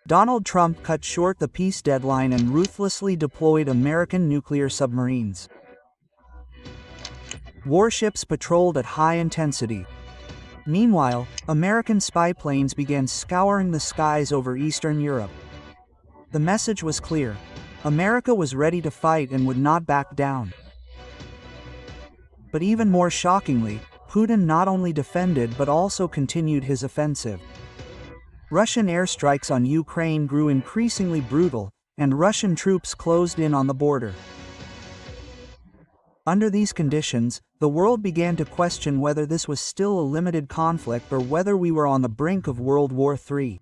Donald Trump cut short the peace deadline and ruthlessly deployed American nuclear submarines. Warships patrolled at high intensity. Meanwhile, American spy planes began scouring the skies over Eastern Europe. The message was clear. America was ready to fight and would not back down. But even more shockingly, Putin not only defended but also continued his offensive. Russian airstrikes on Ukraine grew increasingly brutal, and Russian troops closed in on the border. Under these conditions, the world began to question whether this was still a limited conflict or whether we were on the brink of World War III.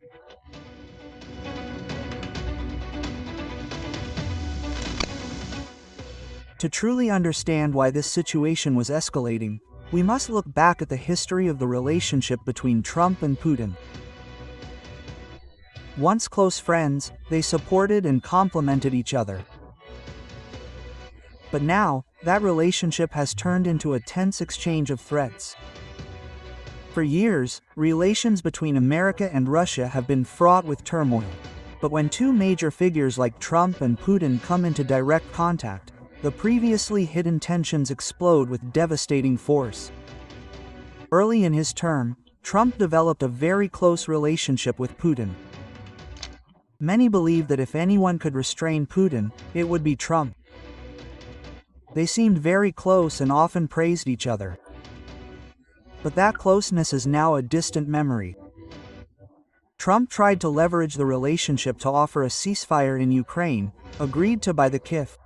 To truly understand why this situation was escalating, we must look back at the history of the relationship between Trump and Putin. Once close friends, they supported and complemented each other. But now, that relationship has turned into a tense exchange of threats. For years, relations between America and Russia have been fraught with turmoil. But when two major figures like Trump and Putin come into direct contact, the previously hidden tensions explode with devastating force. Early in his term, Trump developed a very close relationship with Putin. Many believed that if anyone could restrain Putin, it would be Trump. They seemed very close and often praised each other. But that closeness is now a distant memory. Trump tried to leverage the relationship to offer a ceasefire in Ukraine, agreed to by the Kyiv.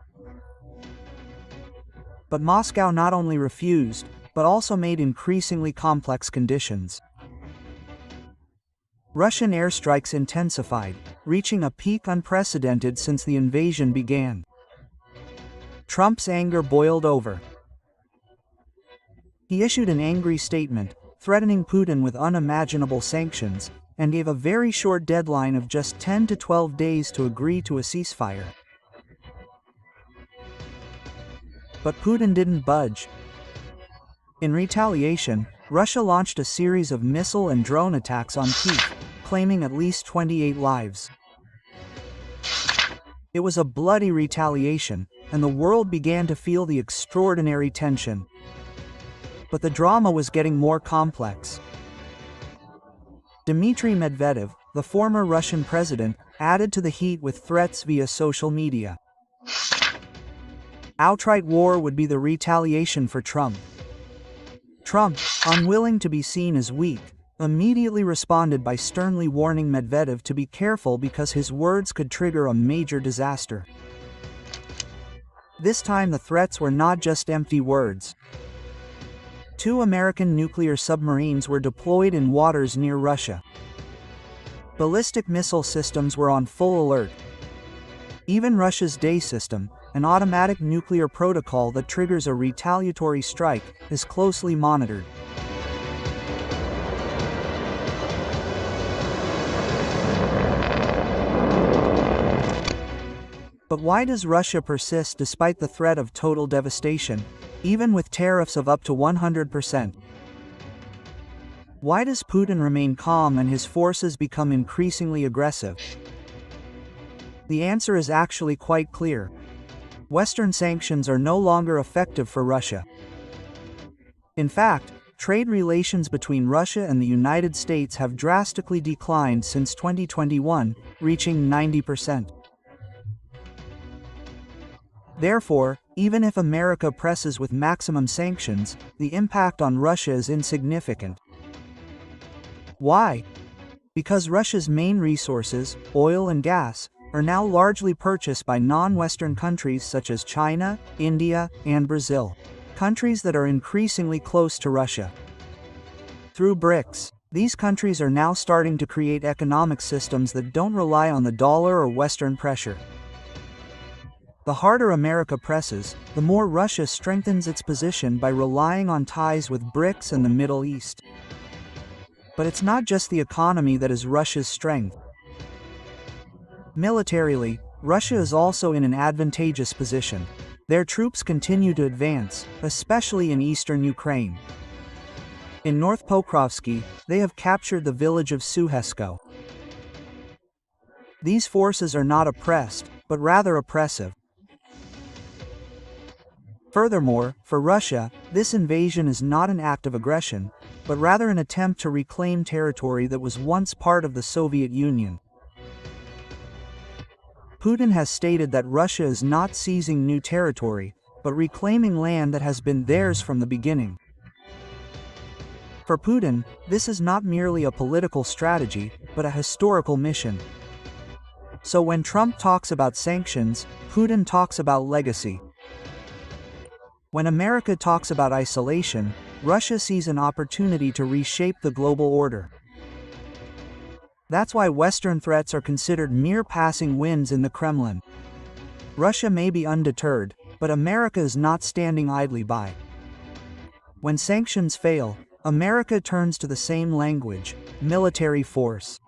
But Moscow not only refused, but also made increasingly complex conditions. Russian airstrikes intensified, reaching a peak unprecedented since the invasion began. Trump's anger boiled over. He issued an angry statement, threatening Putin with unimaginable sanctions, and gave a very short deadline of just 10 to 12 days to agree to a ceasefire. But Putin didn't budge. In retaliation, Russia launched a series of missile and drone attacks on Kyiv, claiming at least 28 lives. It was a bloody retaliation, and the world began to feel the extraordinary tension. But the drama was getting more complex. Dmitry Medvedev, the former Russian president, added to the heat with threats via social media. Outright war would be the retaliation for Trump. Trump, unwilling to be seen as weak, immediately responded by sternly warning Medvedev to be careful because his words could trigger a major disaster. This time the threats were not just empty words. 2 American nuclear submarines were deployed in waters near Russia. Ballistic missile systems were on full alert. Even Russia's DAY system, an automatic nuclear protocol that triggers a retaliatory strike, is closely monitored. But why does Russia persist despite the threat of total devastation, even with tariffs of up to 100%? Why does Putin remain calm and his forces become increasingly aggressive? The answer is actually quite clear. Western sanctions are no longer effective for Russia. In fact, trade relations between Russia and the United States have drastically declined since 2021, reaching 90%. Therefore, even if America presses with maximum sanctions, the impact on Russia is insignificant. Why? Because Russia's main resources, oil and gas, are now largely purchased by non-Western countries such as China, India, and Brazil, countries that are increasingly close to Russia. Through BRICS, these countries are now starting to create economic systems that don't rely on the dollar or Western pressure. The harder America presses, the more Russia strengthens its position by relying on ties with BRICS and the Middle East. But it's not just the economy that is Russia's strength. Militarily, Russia is also in an advantageous position. Their troops continue to advance, especially in eastern Ukraine. In North Pokrovsky, they have captured the village of Suhesko. These forces are not oppressed, but rather oppressive. Furthermore, for Russia, this invasion is not an act of aggression, but rather an attempt to reclaim territory that was once part of the Soviet Union. Putin has stated that Russia is not seizing new territory, but reclaiming land that has been theirs from the beginning. For Putin, this is not merely a political strategy, but a historical mission. So when Trump talks about sanctions, Putin talks about legacy. When America talks about isolation, Russia sees an opportunity to reshape the global order. That's why Western threats are considered mere passing winds in the Kremlin. Russia may be undeterred, but America is not standing idly by. When sanctions fail, America turns to the same language, military force.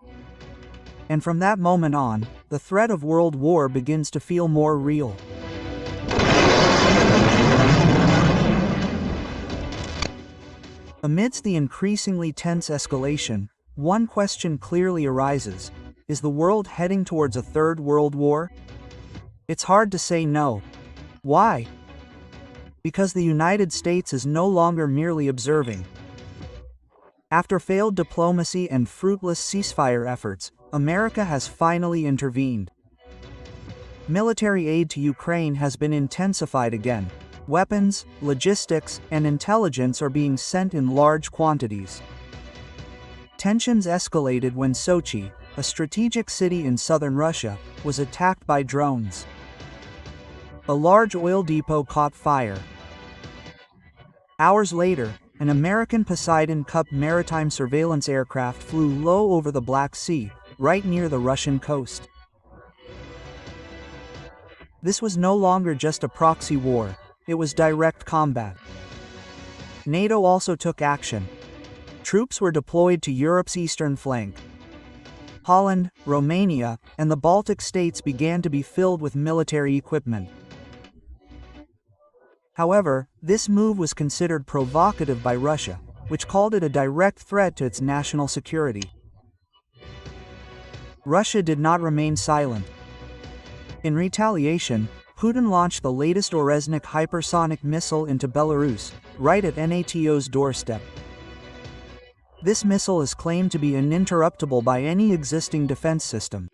And from that moment on, the threat of world war begins to feel more real. Amidst the increasingly tense escalation, one question clearly arises: is the world heading towards a third world war? It's hard to say no. Why? Because the United States is no longer merely observing. After failed diplomacy and fruitless ceasefire efforts, America has finally intervened. Military aid to Ukraine has been intensified again. Weapons, logistics, and intelligence are being sent in large quantities. Tensions escalated when Sochi, a strategic city in southern Russia, was attacked by drones. A large oil depot caught fire. Hours later, an American Poseidon Cup maritime surveillance aircraft flew low over the Black Sea, right near the Russian coast. This was no longer just a proxy war. It was direct combat. NATO also took action. Troops were deployed to Europe's eastern flank. Holland, Romania, and the Baltic states began to be filled with military equipment. However, this move was considered provocative by Russia, which called it a direct threat to its national security. Russia did not remain silent. In retaliation, Putin launched the latest Oresnik hypersonic missile into Belarus, right at NATO's doorstep. This missile is claimed to be uninterruptible by any existing defense system.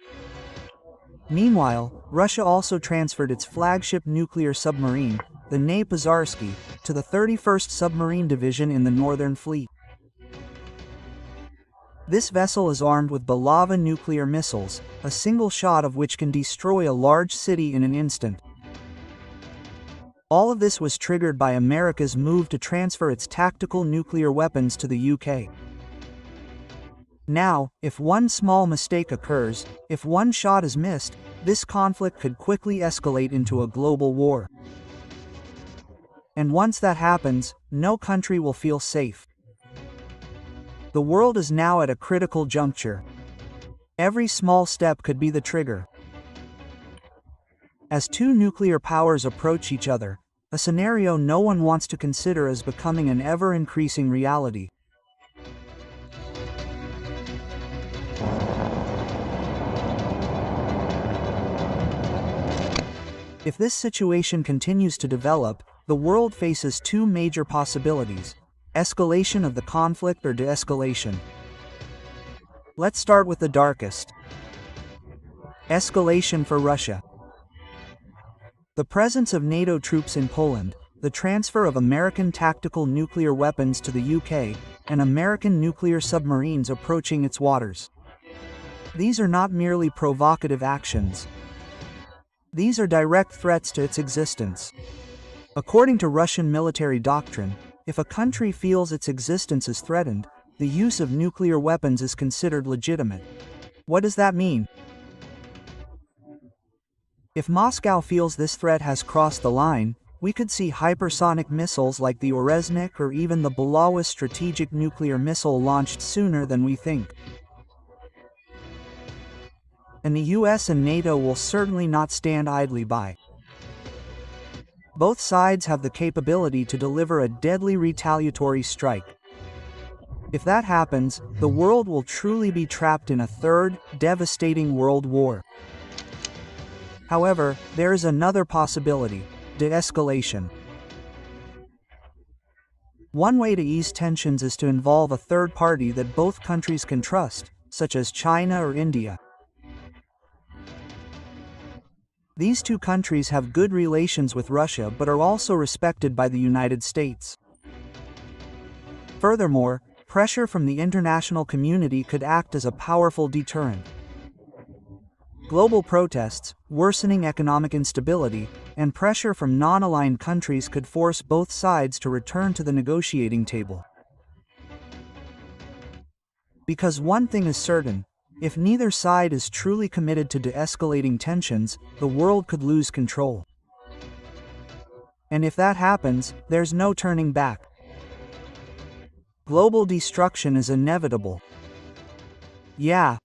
Meanwhile, Russia also transferred its flagship nuclear submarine, the Pozharsky, to the 31st Submarine Division in the Northern Fleet. This vessel is armed with Belava nuclear missiles, a single shot of which can destroy a large city in an instant. All of this was triggered by America's move to transfer its tactical nuclear weapons to the UK. Now, if one small mistake occurs, if one shot is missed, this conflict could quickly escalate into a global war. And once that happens, no country will feel safe. The world is now at a critical juncture. Every small step could be the trigger. As two nuclear powers approach each other, a scenario no one wants to consider is becoming an ever-increasing reality. If this situation continues to develop, the world faces two major possibilities: escalation of the conflict or de-escalation. Let's start with the darkest. Escalation for Russia. The presence of NATO troops in Poland, the transfer of American tactical nuclear weapons to the UK, and American nuclear submarines approaching its waters. These are not merely provocative actions. These are direct threats to its existence. According to Russian military doctrine, if a country feels its existence is threatened, the use of nuclear weapons is considered legitimate. What does that mean? If Moscow feels this threat has crossed the line, we could see hypersonic missiles like the Oresnik or even the Belava strategic nuclear missile launched sooner than we think. And the US and NATO will certainly not stand idly by. Both sides have the capability to deliver a deadly retaliatory strike. If that happens, the world will truly be trapped in a third, devastating world war. However, there is another possibility: de-escalation. One way to ease tensions is to involve a third party that both countries can trust, such as China or India. These two countries have good relations with Russia but are also respected by the United States. Furthermore, pressure from the international community could act as a powerful deterrent. Global protests, worsening economic instability, and pressure from non-aligned countries could force both sides to return to the negotiating table. Because one thing is certain: if neither side is truly committed to de-escalating tensions, the world could lose control. And if that happens, there's no turning back. Global destruction is inevitable. Yeah,